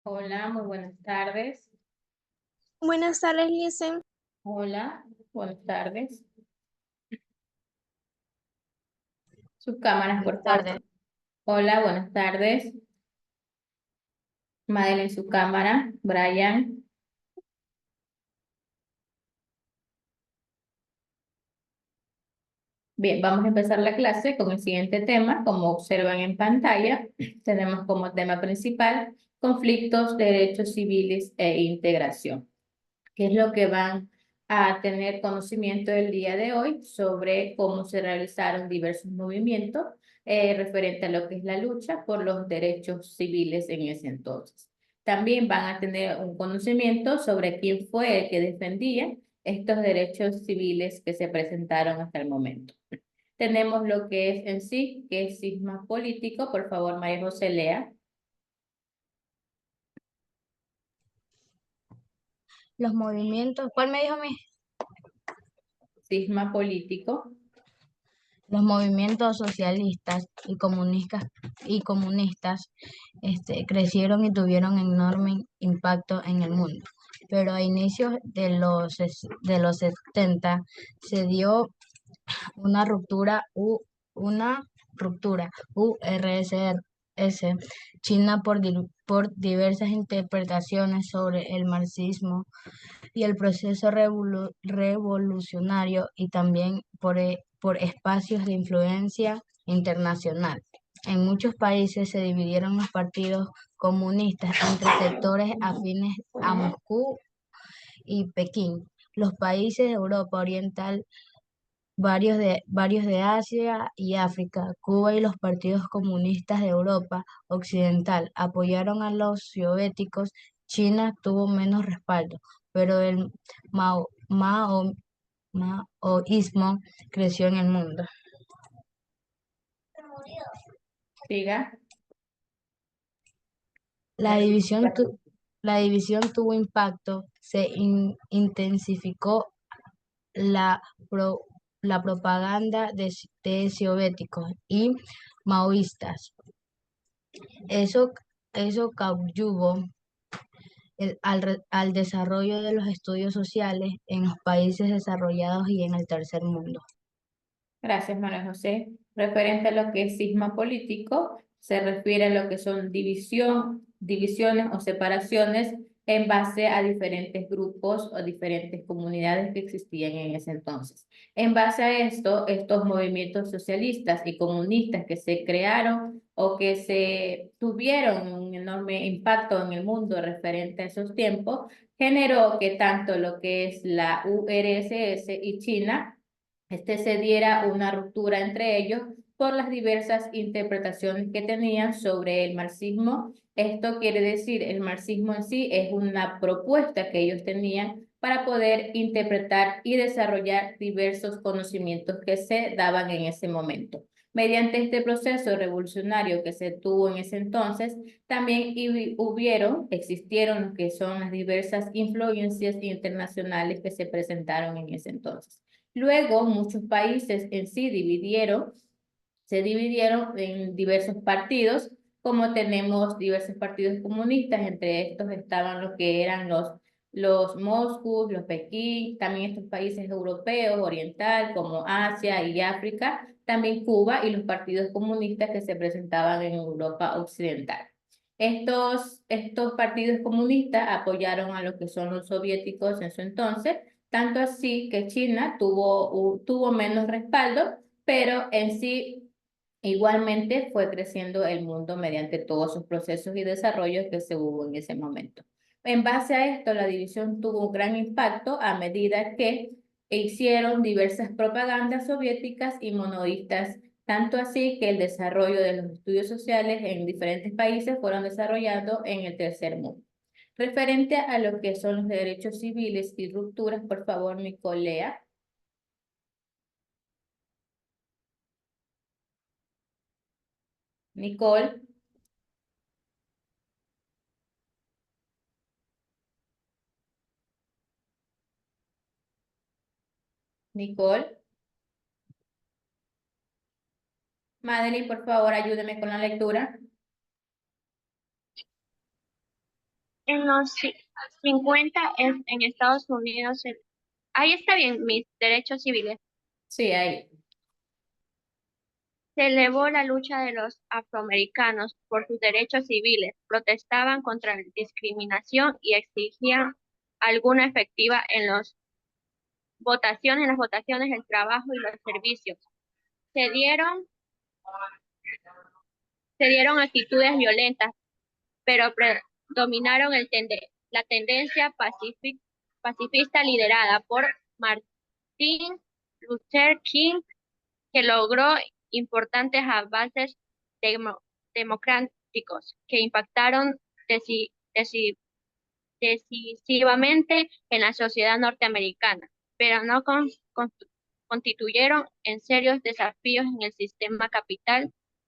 Hola, muy buenas tardes. Buenas tardes, Licen. Hola, buenas tardes. Sus cámaras, Buenas por tardes. favor. Hola, buenas tardes. Madeline, su cámara. Brian. Bien, vamos a empezar la clase con el siguiente tema. Como observan en pantalla, tenemos como tema principal conflictos, derechos civiles e integración. ¿Qué es lo que van a tener conocimiento el día de hoy sobre cómo se realizaron diversos movimientos referente a lo que es la lucha por los derechos civiles en ese entonces? También van a tener un conocimiento sobre quién fue el que defendía estos derechos civiles que se presentaron hasta el momento. Tenemos lo que es en sí, que es cisma político. Por favor, María José, lea. Los movimientos, ¿cuál me dijo a mí? Cisma político. Los movimientos socialistas y comunistas crecieron y tuvieron enorme impacto en el mundo. Pero a inicios de los 70 se dio una una ruptura URSS China por diversas interpretaciones sobre el marxismo y el proceso revolucionario y también por espacios de influencia internacional. En muchos países se dividieron los partidos comunistas entre sectores afines a Moscú y Pekín. Los países de Europa Oriental, varios de Asia y África, Cuba y los partidos comunistas de Europa Occidental apoyaron a los soviéticos. China tuvo menos respaldo, pero el Mao, Mao- maoísmo creció en el mundo. Siga. La división, tu- la división tuvo impacto, intensificó la, pro- la propaganda de soviéticos y maoístas. Eso, eso coadyuvó al desarrollo de los estudios sociales en los países desarrollados y en el tercer mundo. Gracias, María José. Referente a lo que es cisma político, se refiere a lo que son divisiones o separaciones en base a diferentes grupos o diferentes comunidades que existían en ese entonces. En base a esto, estos movimientos socialistas y comunistas que se crearon o que se tuvieron un enorme impacto en el mundo referente a esos tiempos, generó que tanto lo que es la URSS y China se diera una ruptura entre ellos por las diversas interpretaciones que tenían sobre el marxismo. Esto quiere decir, el marxismo en sí es una propuesta que ellos tenían para poder interpretar y desarrollar diversos conocimientos que se daban en ese momento. Mediante este proceso revolucionario que se tuvo en ese entonces, también existieron lo que son las diversas influencias internacionales que se presentaron en ese entonces. Luego, muchos países en sí se dividieron en diversos partidos, como tenemos diversos partidos comunistas, entre estos estaban los que eran los Moscú, los Pekín, también estos países europeos, oriental, como Asia y África, también Cuba y los partidos comunistas que se presentaban en Europa Occidental. Estos partidos comunistas apoyaron a lo que son los soviéticos en su entonces, tanto así que China tuvo menos respaldo, pero en sí igualmente fue creciendo el mundo mediante todos sus procesos y desarrollos que se hubo en ese momento. En base a esto, la división tuvo un gran impacto a medida que hicieron diversas propagandas soviéticas y monoístas, tanto así que el desarrollo de los estudios sociales en diferentes países fueron desarrollados en el tercer mundo. Referente a lo que son los derechos civiles y rupturas, por favor, Nicolea. Nicole, Nicole. Madeline, por favor, ayúdeme con la lectura. En los 50 en Estados Unidos, ahí está bien, mis derechos civiles. Sí, ahí. Se elevó la lucha de los afroamericanos por sus derechos civiles, protestaban contra la discriminación y exigían alguna efectiva en las votaciones, el trabajo y los servicios. Se dieron, se dieron actitudes violentas, pero predominaron la tendencia pacifista liderada por Martin Luther King, que logró importantes avances demo- democráticos que impactaron deci- deci- decisivamente en la sociedad norteamericana, pero no constituyeron en serios desafíos en el sistema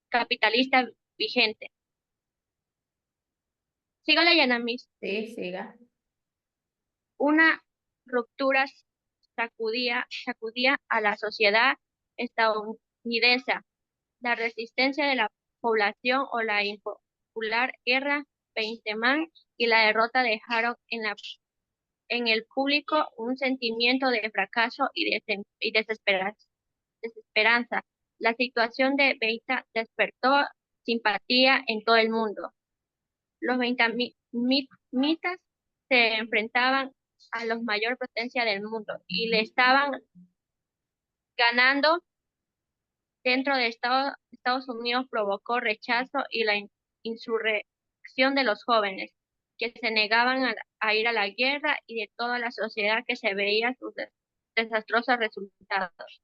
capitalista vigente. Sigo leyendo, mis. Sí, siga. Una ruptura sacudía a la sociedad estadounidense. La resistencia de la población o la impopular guerra Vietnam y la derrota dejaron en el público un sentimiento de fracaso y desesperanza. La situación de Vietnam despertó simpatía en todo el mundo. Los vietnamitas se enfrentaban a la mayor potencia del mundo y le estaban ganando dentro de Estados Unidos. Provocó rechazo y la insurrección de los jóvenes que se negaban a ir a la guerra y de toda la sociedad que se veía sus desastrosos resultados.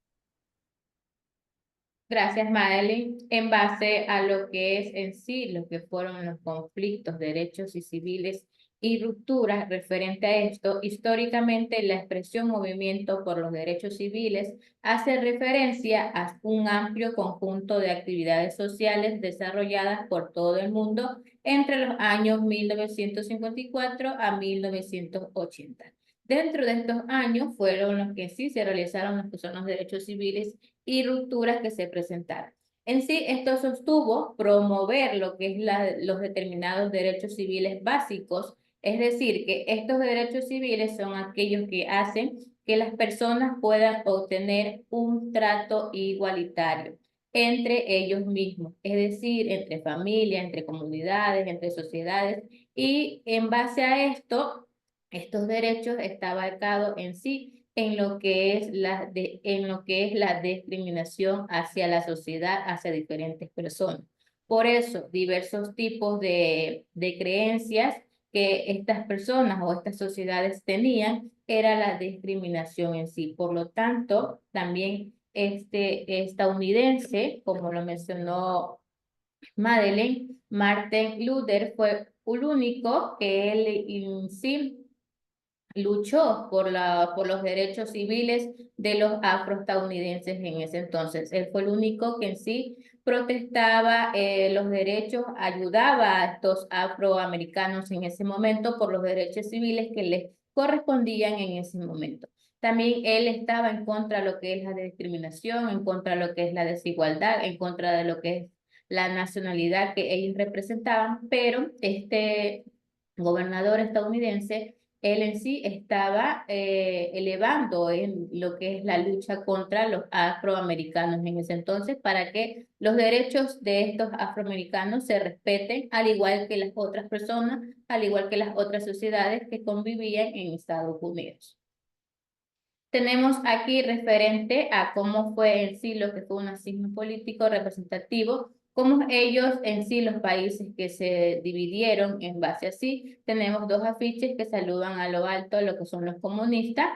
Gracias, Madeline. En base a lo que es en sí, lo que fueron los conflictos, derechos y civiles y rupturas referente a esto, históricamente la expresión movimiento por los derechos civiles hace referencia a un amplio conjunto de actividades sociales desarrolladas por todo el mundo entre los años 1954 a 1980. Dentro de estos años fueron los que sí se realizaron los que son los derechos civiles y rupturas que se presentaron. En sí, esto sostuvo promover lo que es los determinados derechos civiles básicos, es decir, que estos derechos civiles son aquellos que hacen que las personas puedan obtener un trato igualitario entre ellos mismos, es decir, entre familias, entre comunidades, entre sociedades, y en base a esto, estos derechos está abarcado en sí en lo que es en lo que es la discriminación hacia la sociedad, hacia diferentes personas. Por eso, diversos tipos de creencias que estas personas o estas sociedades tenían era la discriminación en sí. Por lo tanto, también este estadounidense, como lo mencionó Madeleine, Martin Luther fue el único que él en sí luchó por los derechos civiles de los afroestadounidenses en ese entonces. Él fue el único que en sí protestaba los derechos, ayudaba a estos afroamericanos en ese momento por los derechos civiles que les correspondían en ese momento. También él estaba en contra de lo que es la discriminación, en contra de lo que es la desigualdad, en contra de lo que es la nacionalidad que ellos representaban, pero este gobernador estadounidense él en sí estaba elevando en lo que es la lucha contra los afroamericanos en ese entonces para que los derechos de estos afroamericanos se respeten al igual que las otras personas, al igual que las otras sociedades que convivían en Estados Unidos. Tenemos aquí referente a cómo fue en sí lo que fue un nazismo político representativo, cómo ellos en sí, los países que se dividieron en base a sí. Tenemos dos afiches que saludan a lo alto lo que son los comunistas,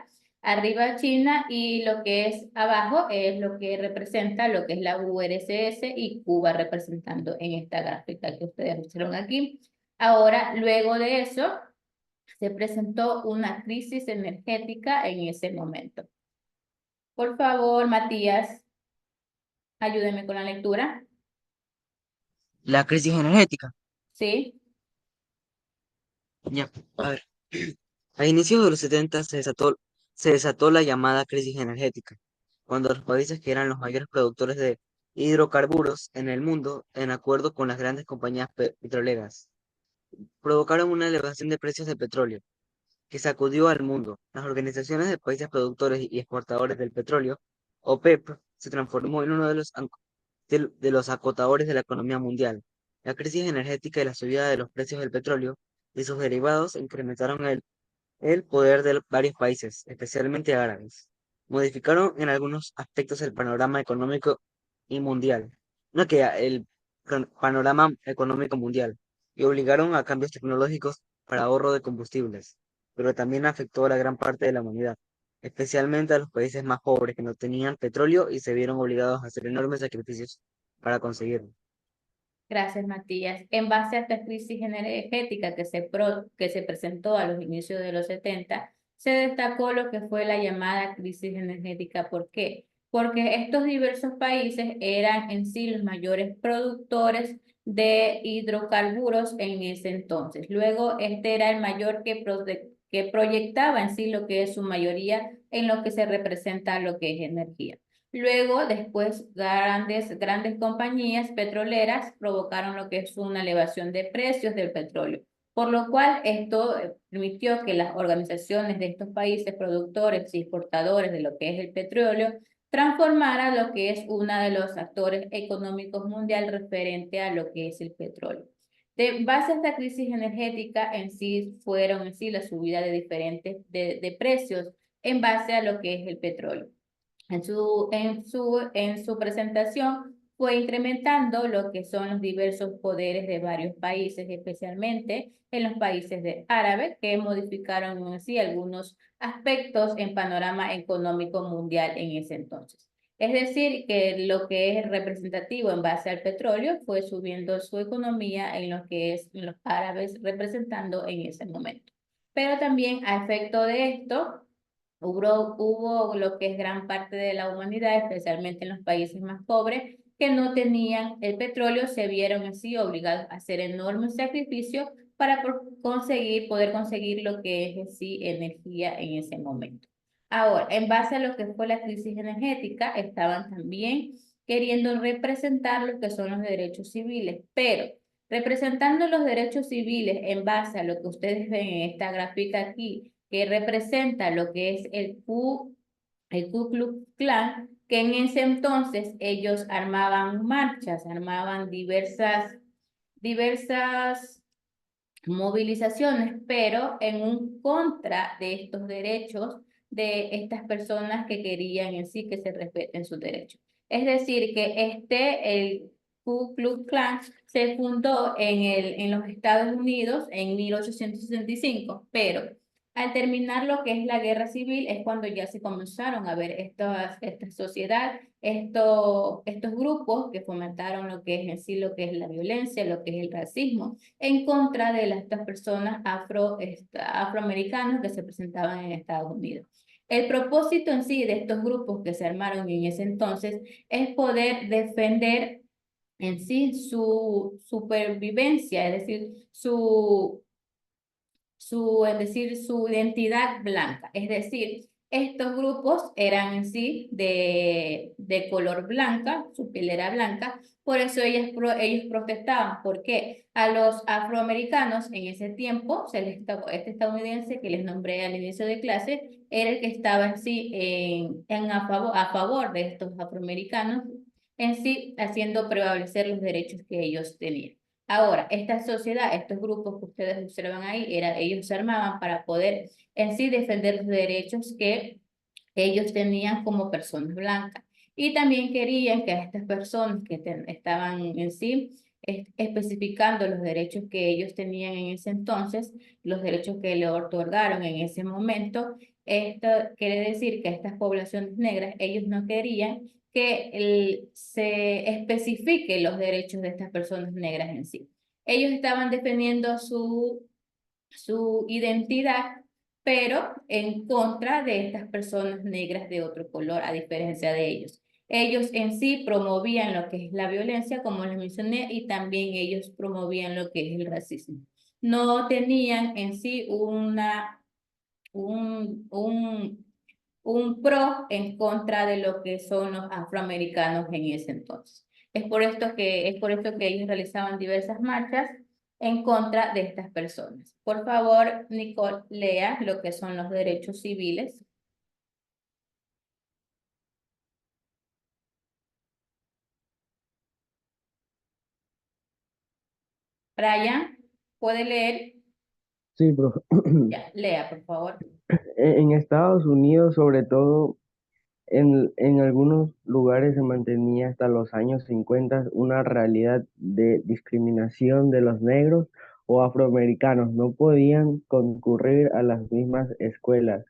arriba China y lo que es abajo es lo que representa lo que es la URSS y Cuba representando en esta gráfica que ustedes observan aquí. Ahora, luego de eso, se presentó una crisis energética en ese momento. Por favor, Matías, ayúdeme con la lectura. La crisis energética. ¿Sí? Ya, a ver. A inicios de los 70 se desató la llamada crisis energética, cuando los países que eran los mayores productores de hidrocarburos en el mundo, en acuerdo con las grandes compañías petroleras, provocaron una elevación de precios del petróleo que sacudió al mundo. Las organizaciones de países productores y exportadores del petróleo, OPEP, se transformó en uno de los acotadores de la economía mundial. La crisis energética y la subida de los precios del petróleo y sus derivados incrementaron el poder de varios países, especialmente árabes. Modificaron en algunos aspectos el panorama económico y mundial, no que el panorama económico mundial, y obligaron a cambios tecnológicos para ahorro de combustibles, pero también afectó a la gran parte de la humanidad, especialmente a los países más pobres que no tenían petróleo y se vieron obligados a hacer enormes sacrificios para conseguirlo. Gracias, Matías. En base a esta crisis energética que se presentó a los inicios de los 70, se destacó lo que fue la llamada crisis energética. ¿Por qué? Porque estos diversos países eran en sí los mayores productores de hidrocarburos en ese entonces. Luego, este era el mayor que proyectaba en sí lo que es su mayoría en lo que se representa lo que es energía. Luego, después, grandes compañías petroleras provocaron lo que es una elevación de precios del petróleo, por lo cual esto permitió que las organizaciones de estos países productores y exportadores de lo que es el petróleo transformara lo que es uno de los actores económicos mundial referente a lo que es el petróleo. De base a esta crisis energética en sí fueron en sí la subida de diferentes de precios en base a lo que es el petróleo. En su presentación fue incrementando lo que son los diversos poderes de varios países, especialmente en los países árabes, que modificaron así algunos aspectos en panorama económico mundial en ese entonces. Es decir, que lo que es representativo en base al petróleo fue subiendo su economía en lo que es los árabes representando en ese momento. Pero también a efecto de esto, hubo lo que es gran parte de la humanidad, especialmente en los países más pobres, que no tenían el petróleo, se vieron así obligados a hacer enormes sacrificios para poder conseguir lo que es en sí energía en ese momento. Ahora, en base a lo que fue la crisis energética, estaban también queriendo representar lo que son los derechos civiles, pero representando los derechos civiles en base a lo que ustedes ven en esta gráfica aquí, que representa lo que es el Ku Klux Klan, que en ese entonces ellos armaban marchas, armaban diversas movilizaciones, pero en un contra de estos derechos de estas personas que querían en sí que se respeten sus derechos. Es decir, que el Ku Klux Klan se fundó en los Estados Unidos en 1865, pero al terminar lo que es la guerra civil es cuando ya se comenzaron a ver esta sociedad, estos grupos que fomentaron lo que es en sí lo que es la violencia, lo que es el racismo en contra de estas personas afroamericanas que se presentaban en Estados Unidos. El propósito en sí de estos grupos que se armaron en ese entonces es poder defender en sí su supervivencia, es decir, su identidad blanca. Es decir, estos grupos eran en sí de color blanca, su piel era blanca, por eso ellos protestaban, porque a los afroamericanos en ese tiempo, este estadounidense que les nombré al inicio de clase, era el que estaba en sí a favor de estos afroamericanos, en sí haciendo prevalecer los derechos que ellos tenían. Ahora, esta sociedad, estos grupos que ustedes observan ahí, ellos se armaban para poder en sí defender los derechos que ellos tenían como personas blancas. Y también querían que a estas personas que estaban en sí especificando los derechos que ellos tenían en ese entonces, los derechos que le otorgaron en ese momento, esto quiere decir que a estas poblaciones negras, ellos no querían que se especifique los derechos de estas personas negras en sí. Ellos estaban defendiendo su identidad, pero en contra de estas personas negras de otro color, a diferencia de ellos. Ellos en sí promovían lo que es la violencia, como les mencioné, y también ellos promovían lo que es el racismo. No tenían en sí un pro en contra de lo que son los afroamericanos en ese entonces. Es por esto que ellos realizaban diversas marchas en contra de estas personas. Por favor, Nicole, lea lo que son los derechos civiles. Brian, ¿puede leer? Sí, profe. Ya, lea, por favor. En Estados Unidos, sobre todo, en algunos lugares se mantenía hasta los años 50 una realidad de discriminación de los negros o afroamericanos. No podían concurrir a las mismas escuelas,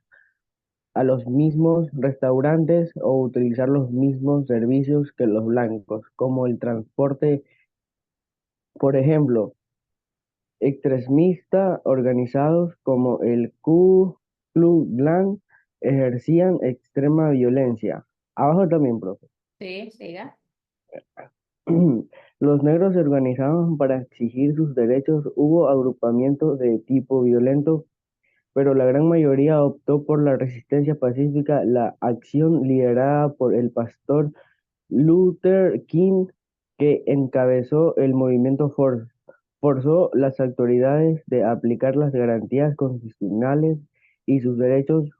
a los mismos restaurantes o utilizar los mismos servicios que los blancos, como el transporte, por ejemplo. Extremistas organizados como el Ku Klux Klan ejercían extrema violencia. Abajo también, profe. Sí, siga. Los negros se organizaban para exigir sus derechos. Hubo agrupamientos de tipo violento, pero la gran mayoría optó por la resistencia pacífica. La acción liderada por el pastor Luther King, que encabezó el movimiento forzó las autoridades de aplicar las garantías constitucionales y sus derechos,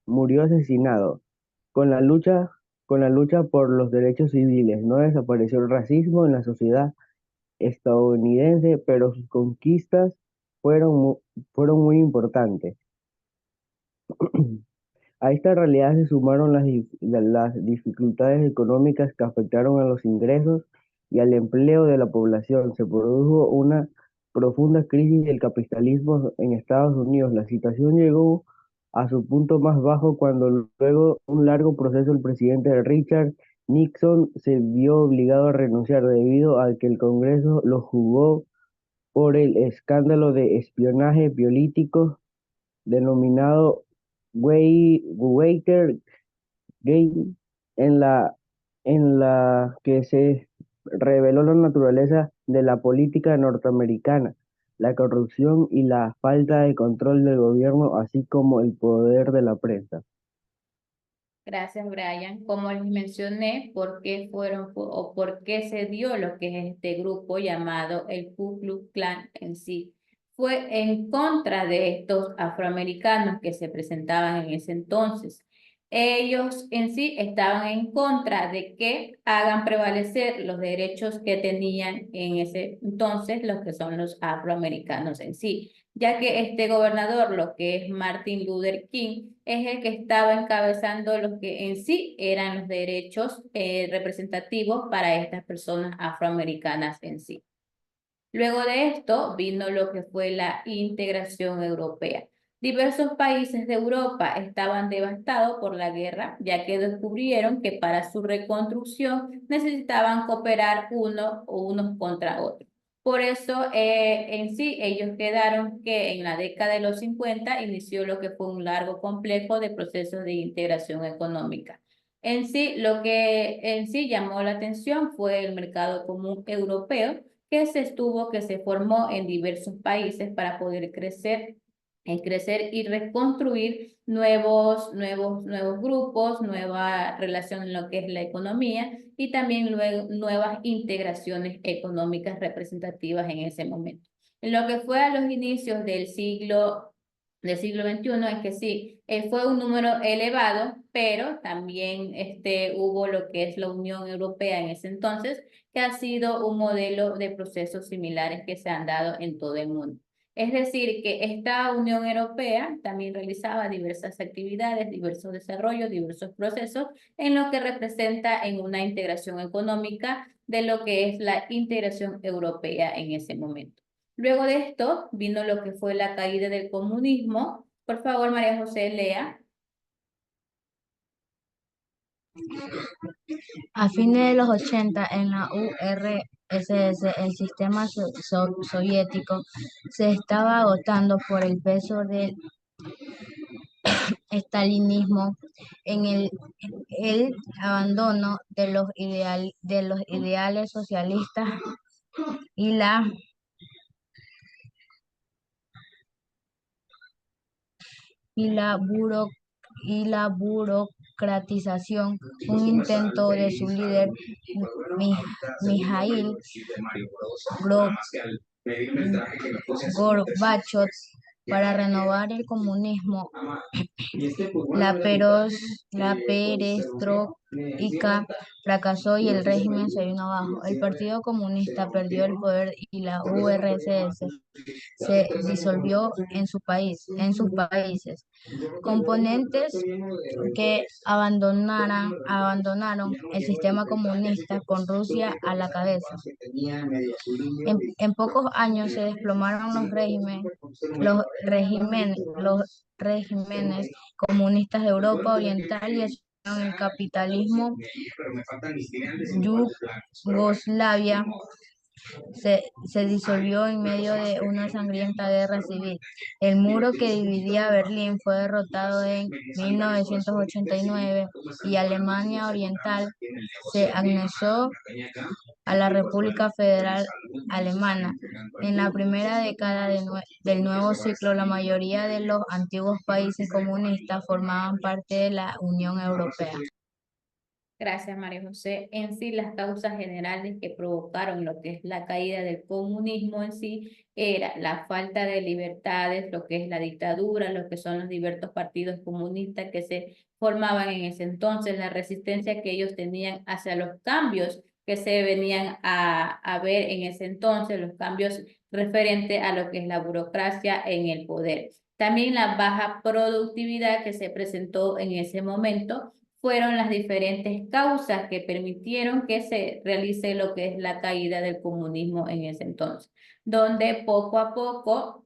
murió asesinado. Con la lucha, con la lucha por los derechos civiles, no desapareció el racismo en la sociedad estadounidense, pero sus conquistas fueron muy importantes. A esta realidad se sumaron las dificultades económicas que afectaron a los ingresos y al empleo de la población. Se produjo una profunda crisis del capitalismo en Estados Unidos. La situación llegó a su punto más bajo cuando luego de un largo proceso el presidente Richard Nixon se vio obligado a renunciar debido a que el Congreso lo juzgó por el escándalo de espionaje político denominado Watergate, en la que se reveló la naturaleza de la política norteamericana, la corrupción y la falta de control del gobierno, así como el poder de la prensa. Gracias, Brian. Como les mencioné, ¿por qué fueron o por qué se dio lo que es este grupo llamado el Ku Klux Klan en sí? Fue en contra de estos afroamericanos que se presentaban en ese entonces. Ellos en sí estaban en contra de que hagan prevalecer los derechos que tenían en ese entonces los que son los afroamericanos en sí, ya que este gobernador, lo que es Martin Luther King, es el que estaba encabezando lo que en sí eran los derechos representativos para estas personas afroamericanas en sí. Luego de esto vino lo que fue la integración europea. Diversos países de Europa estaban devastados por la guerra, ya que descubrieron que para su reconstrucción necesitaban cooperar unos contra otros. Por eso, en sí, ellos quedaron que en la década de los 50 inició lo que fue un largo complejo de procesos de integración económica. En sí, lo que en sí llamó la atención fue el mercado común europeo, que se formó en diversos países para poder crecer y reconstruir nuevos grupos, nueva relación en lo que es la economía y también luego nuevas integraciones económicas representativas en ese momento. En lo que fue a los inicios del siglo XXI es que sí, fue un número elevado, pero también hubo lo que es la Unión Europea en ese entonces, que ha sido un modelo de procesos similares que se han dado en todo el mundo. Es decir, que esta Unión Europea también realizaba diversas actividades, diversos desarrollos, diversos procesos en lo que representa en una integración económica de lo que es la integración europea en ese momento. Luego de esto vino lo que fue la caída del comunismo. Por favor, María José, lea. A fines de los 80, en la URSS, el sistema soviético se estaba agotando por el peso del estalinismo en el abandono de los ideales socialistas y y la democratización, un intento de su líder Mi- Mijaíl Gorbachov para renovar el comunismo. La perestroika fracasó y el régimen se vino abajo. El Partido Comunista perdió el poder y la URSS se disolvió en sus países. Componentes que abandonaron el sistema comunista con Rusia a la cabeza. En pocos años se desplomaron los regímenes comunistas de Europa Oriental y asumieron el capitalismo. Yugoslavia se disolvió en medio de una sangrienta guerra civil. El muro que dividía Berlín fue derrotado en 1989 y Alemania Oriental se anexó a la República Federal Alemana. En la primera década del nuevo siglo, la mayoría de los antiguos países comunistas formaban parte de la Unión Europea. Gracias, María José. En sí, las causas generales que provocaron lo que es la caída del comunismo en sí era la falta de libertades, lo que es la dictadura, lo que son los diversos partidos comunistas que se formaban en ese entonces, la resistencia que ellos tenían hacia los cambios que se venían a ver en ese entonces, los cambios referentes a lo que es la burocracia en el poder. También la baja productividad que se presentó en ese momento fueron las diferentes causas que permitieron que se realice lo que es la caída del comunismo en ese entonces, donde poco a poco,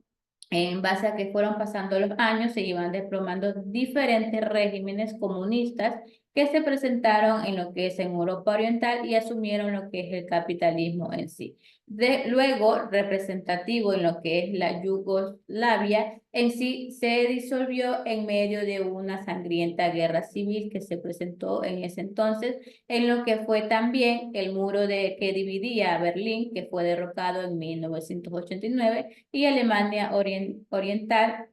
en base a que fueron pasando los años, se iban desplomando diferentes regímenes comunistas que se presentaron en lo que es en Europa Oriental y asumieron lo que es el capitalismo en sí. Luego, representativo en lo que es la Yugoslavia, en sí se disolvió en medio de una sangrienta guerra civil que se presentó en ese entonces, en lo que fue también el muro que dividía a Berlín, que fue derrocado en 1989, y Alemania Oriental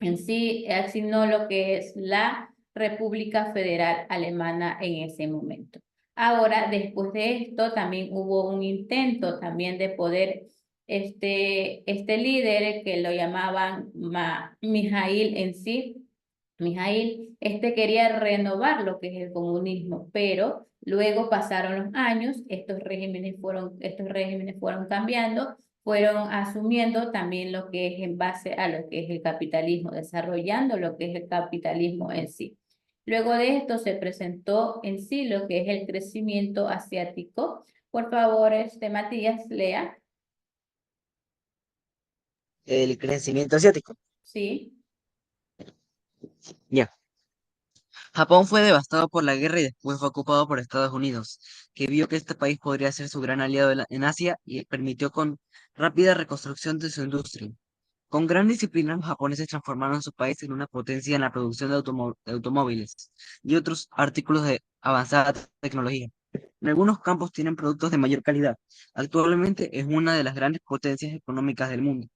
en sí asignó lo que es la República Federal Alemana en ese momento. Ahora, después de esto, también hubo un intento también de poder, este líder que lo llamaban Mijaíl en sí, Mijaíl, quería renovar lo que es el comunismo, pero luego pasaron los años, estos regímenes fueron cambiando, fueron asumiendo también lo que es en base a lo que es el capitalismo, desarrollando lo que es el capitalismo en sí. Luego de esto se presentó en sí lo que es el crecimiento asiático. Por favor, Matías, lea. El crecimiento asiático. Sí, Ya. Japón fue devastado por la guerra y después fue ocupado por Estados Unidos, que vio que este país podría ser su gran aliado en Asia y permitió con rápida reconstrucción de su industria. Con gran disciplina, los japoneses transformaron su país en una potencia en la producción de automóviles y otros artículos de avanzada tecnología. En algunos campos tienen productos de mayor calidad. Actualmente es una de las grandes potencias económicas del mundo.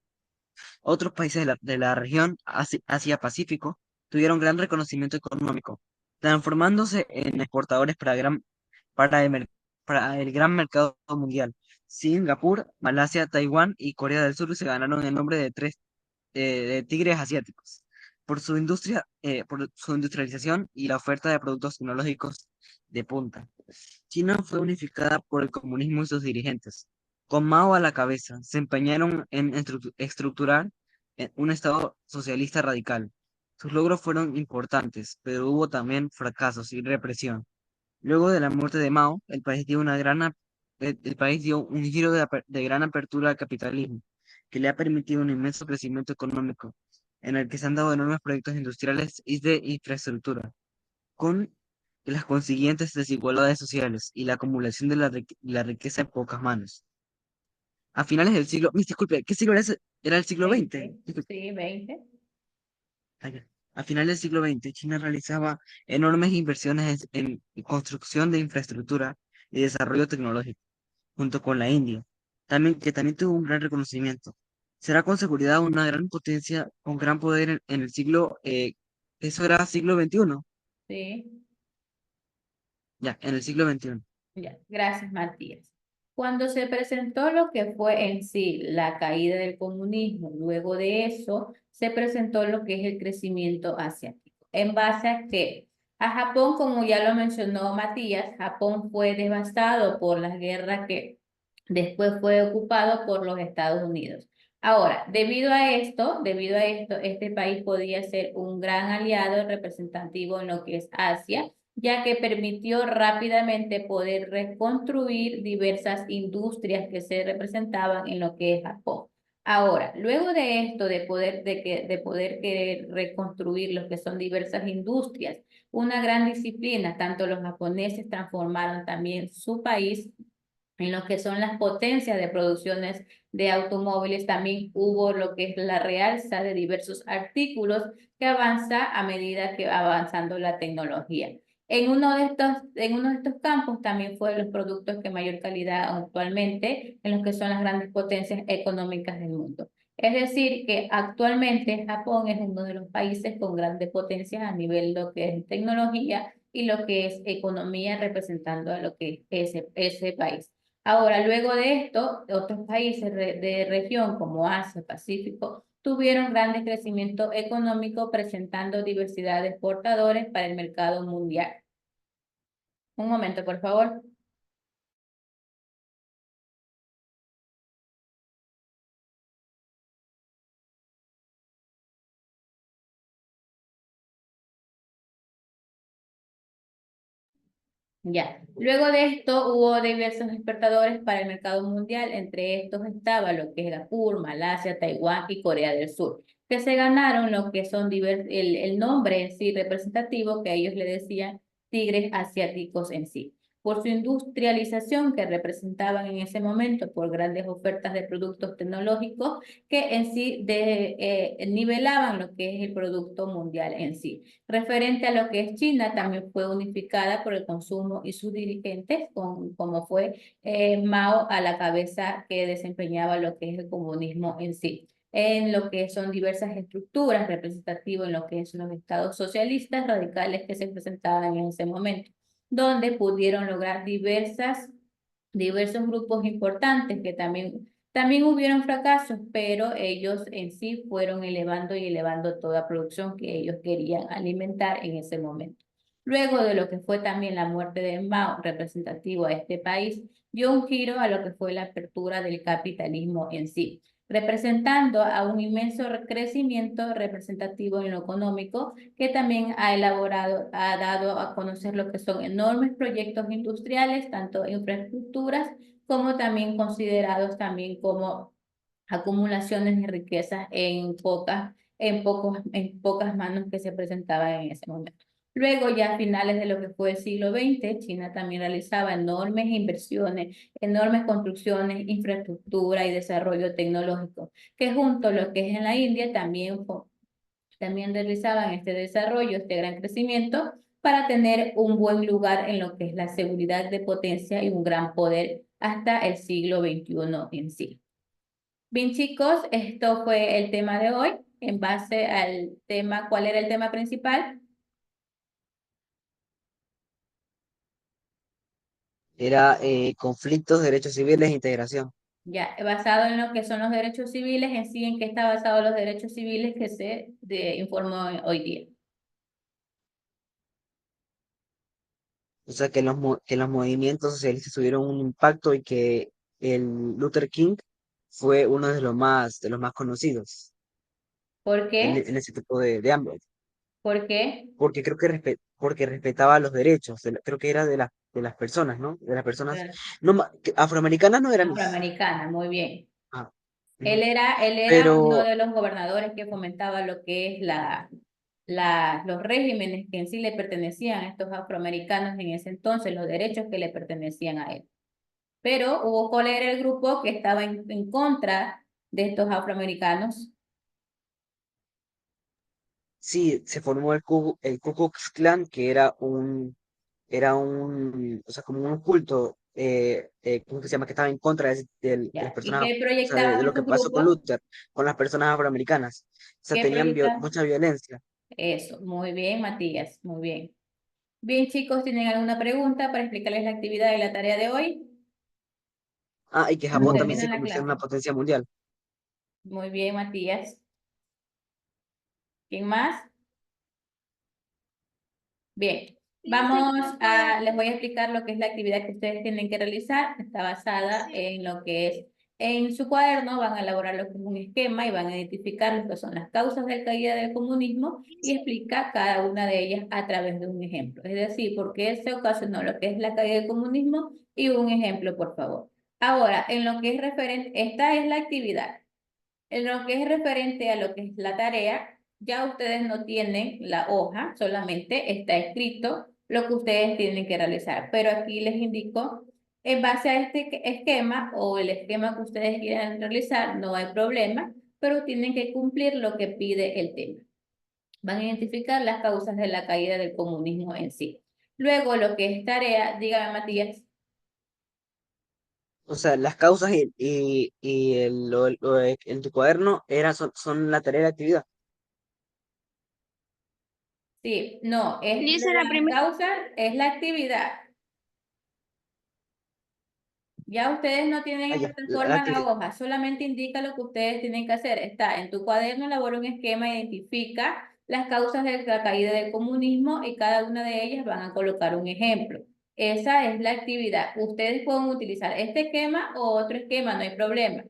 Otros países de la región Asia-Pacífico tuvieron gran reconocimiento económico, transformándose en exportadores para el gran mercado mundial. Singapur, Malasia, Taiwán y Corea del Sur se ganaron el nombre de tigres asiáticos por su industrialización y la oferta de productos tecnológicos de punta. China fue unificada por el comunismo y sus dirigentes. Con Mao a la cabeza, se empeñaron en estructurar un Estado socialista radical. Sus logros fueron importantes, pero hubo también fracasos y represión. Luego de la muerte de Mao, el país dio un giro de gran apertura al capitalismo, que le ha permitido un inmenso crecimiento económico, en el que se han dado enormes proyectos industriales y de infraestructura, con las consiguientes desigualdades sociales y la acumulación de la riqueza en pocas manos. A finales del siglo, disculpe, ¿qué siglo era ese? ¿Era el siglo XX? 20, sí, 20. Ah, ya. A finales del siglo XX, China realizaba enormes inversiones en construcción de infraestructura y desarrollo tecnológico, junto con la India, que también tuvo un gran reconocimiento. Será con seguridad una gran potencia con gran poder en el siglo, eso era siglo XXI. Sí. Ya, en el siglo XXI. Ya, gracias, Matías. Cuando se presentó lo que fue en sí la caída del comunismo, luego de eso se presentó lo que es el crecimiento asiático. ¿En base a qué? A Japón, como ya lo mencionó Matías, Japón fue devastado por las guerras que después fue ocupado por los Estados Unidos. Ahora, debido a esto, este país podía ser un gran aliado representativo en lo que es Asia, ya que permitió rápidamente poder reconstruir diversas industrias que se representaban en lo que es Japón. Ahora, luego de esto, de poder querer reconstruir lo que son diversas industrias, una gran disciplina, tanto los japoneses transformaron también su país en lo que son las potencias de producciones de automóviles, también hubo lo que es la realza de diversos artículos que avanza a medida que va avanzando la tecnología. En uno de estos campos también fue los productos que mayor calidad actualmente en los que son las grandes potencias económicas del mundo. Es decir, que actualmente Japón es uno de los países con grandes potencias a nivel de lo que es tecnología y lo que es economía representando a lo que es ese país. Ahora, luego de esto, otros países de región como Asia, Pacífico, tuvieron grandes crecimiento económico presentando diversidad de exportadores para el mercado mundial. Un momento, por favor. Ya. Luego de esto hubo diversos exportadores para el mercado mundial, entre estos estaba lo que es Singapur, Malasia, Taiwán y Corea del Sur, que se ganaron lo que son el nombre en sí representativo que ellos le decían tigres asiáticos en sí, por su industrialización que representaban en ese momento, por grandes ofertas de productos tecnológicos que en sí nivelaban lo que es el producto mundial en sí. Referente a lo que es China, también fue unificada por el consumo y sus dirigentes, como fue Mao a la cabeza que desempeñaba lo que es el comunismo en sí. En lo que son diversas estructuras representativas en lo que son los estados socialistas radicales que se presentaban en ese momento, donde pudieron lograr diversos grupos importantes que también hubieron fracasos, pero ellos en sí fueron elevando y elevando toda producción que ellos querían alimentar en ese momento. Luego de lo que fue también la muerte de Mao, representativo a este país, dio un giro a lo que fue la apertura del capitalismo en sí, representando a un inmenso crecimiento representativo en lo económico, que también ha dado a conocer lo que son enormes proyectos industriales, tanto infraestructuras como también considerados también como acumulaciones de riquezas en pocas manos que se presentaban en ese momento. Luego, ya a finales de lo que fue el siglo XX, China también realizaba enormes inversiones, enormes construcciones, infraestructura y desarrollo tecnológico, que junto a lo que es en la India también realizaban este desarrollo, este gran crecimiento, para tener un buen lugar en lo que es la seguridad de potencia y un gran poder hasta el siglo XXI en sí. Bien, chicos, esto fue el tema de hoy. En base al tema, ¿cuál era el tema principal? Era conflictos, derechos civiles e integración. Ya, basado en lo que son los derechos civiles, en sí, en qué está basado los derechos civiles que se informó hoy día. O sea, que los movimientos socialistas tuvieron un impacto y que el Luther King fue uno de los más conocidos ¿Por qué? en ese tipo de ámbito. ¿Por qué? Porque creo que porque respetaba los derechos, creo que era de las personas, ¿no? De las personas, Claro. no, afroamericanas no eran, Afroamericana, muy bien. ah, Él ujú. era, él era uno Pero de los gobernadores que fomentaba lo que es los regímenes que en sí le pertenecían a estos afroamericanos en ese entonces, los derechos que le pertenecían a él. Pero hubo cuál era el grupo que estaba en contra de estos afroamericanos. sí, se formó el Ku Klux Klan, que era o sea, como un culto, ¿cómo que se llama? Que estaba en contra de las ¿Ya? ¿Y personas, o qué sea, proyectaban de lo que esos pasó con grupos? Luther, con las personas afroamericanas. O sea, ¿Qué tenían proyectaban? mucha violencia. Eso, muy bien, Matías, muy bien. Bien, chicos, ¿tienen alguna pregunta para explicarles la actividad y la tarea de hoy? Ah, y que Japón también se Terminan la convirtió en una clase. potencia mundial. Muy bien, Matías. ¿Quién más? Bien, les voy a explicar lo que es la actividad que ustedes tienen que realizar. Está basada en lo que es, en su cuaderno van a elaborar lo que es un esquema y van a identificar lo que son las causas de caída del comunismo y explica cada una de ellas a través de un ejemplo. Es decir, por qué se ocasionó lo que es la caída del comunismo y un ejemplo, por favor. Ahora, en lo que es referente, esta es la actividad. En lo que es referente a lo que es la tarea, ya ustedes no tienen la hoja, solamente está escrito lo que ustedes tienen que realizar. Pero aquí les indico, en base a este esquema o el esquema que ustedes quieran realizar, no hay problema, pero tienen que cumplir lo que pide el tema. Van a identificar las causas de la caída del comunismo en sí. Luego, lo que es tarea, dígame, Matías. O sea, las causas y en tu cuaderno son la tarea de actividad. Sí, no, es Dice la la primera. causa, es la actividad. Ya ustedes no tienen Ah, en ya, la plataforma la actividad. hoja, solamente indica lo que ustedes tienen que hacer. Está en tu cuaderno, elabora un esquema, identifica las causas de la caída del comunismo y cada una de ellas van a colocar un ejemplo. Esa es la actividad. Ustedes pueden utilizar este esquema o otro esquema, no hay problema.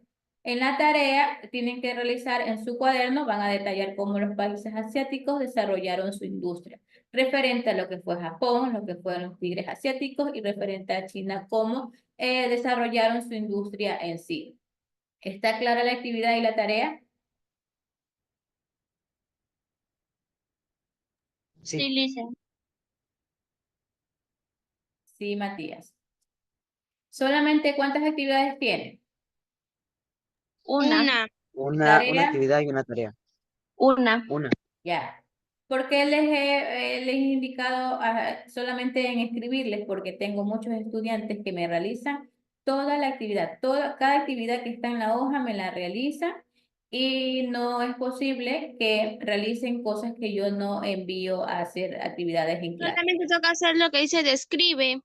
En la tarea tienen que realizar en su cuaderno, van a detallar cómo los países asiáticos desarrollaron su industria referente a lo que fue Japón, lo que fueron los tigres asiáticos y referente a China, cómo desarrollaron su industria en sí. ¿Está clara la actividad y la tarea? Sí, Sí, Lice. Sí, Matías. ¿Solamente cuántas actividades tienen? Una. una ¿Tarea? actividad y una tarea. Una. Una. Ya. ¿Por qué les he indicado solamente en escribirles? Porque tengo muchos estudiantes que me realizan toda la actividad, cada actividad que está en la hoja me la realizan y no es posible que realicen cosas que yo no envío a hacer actividades en clase. Solamente toca hacer lo que dice describe.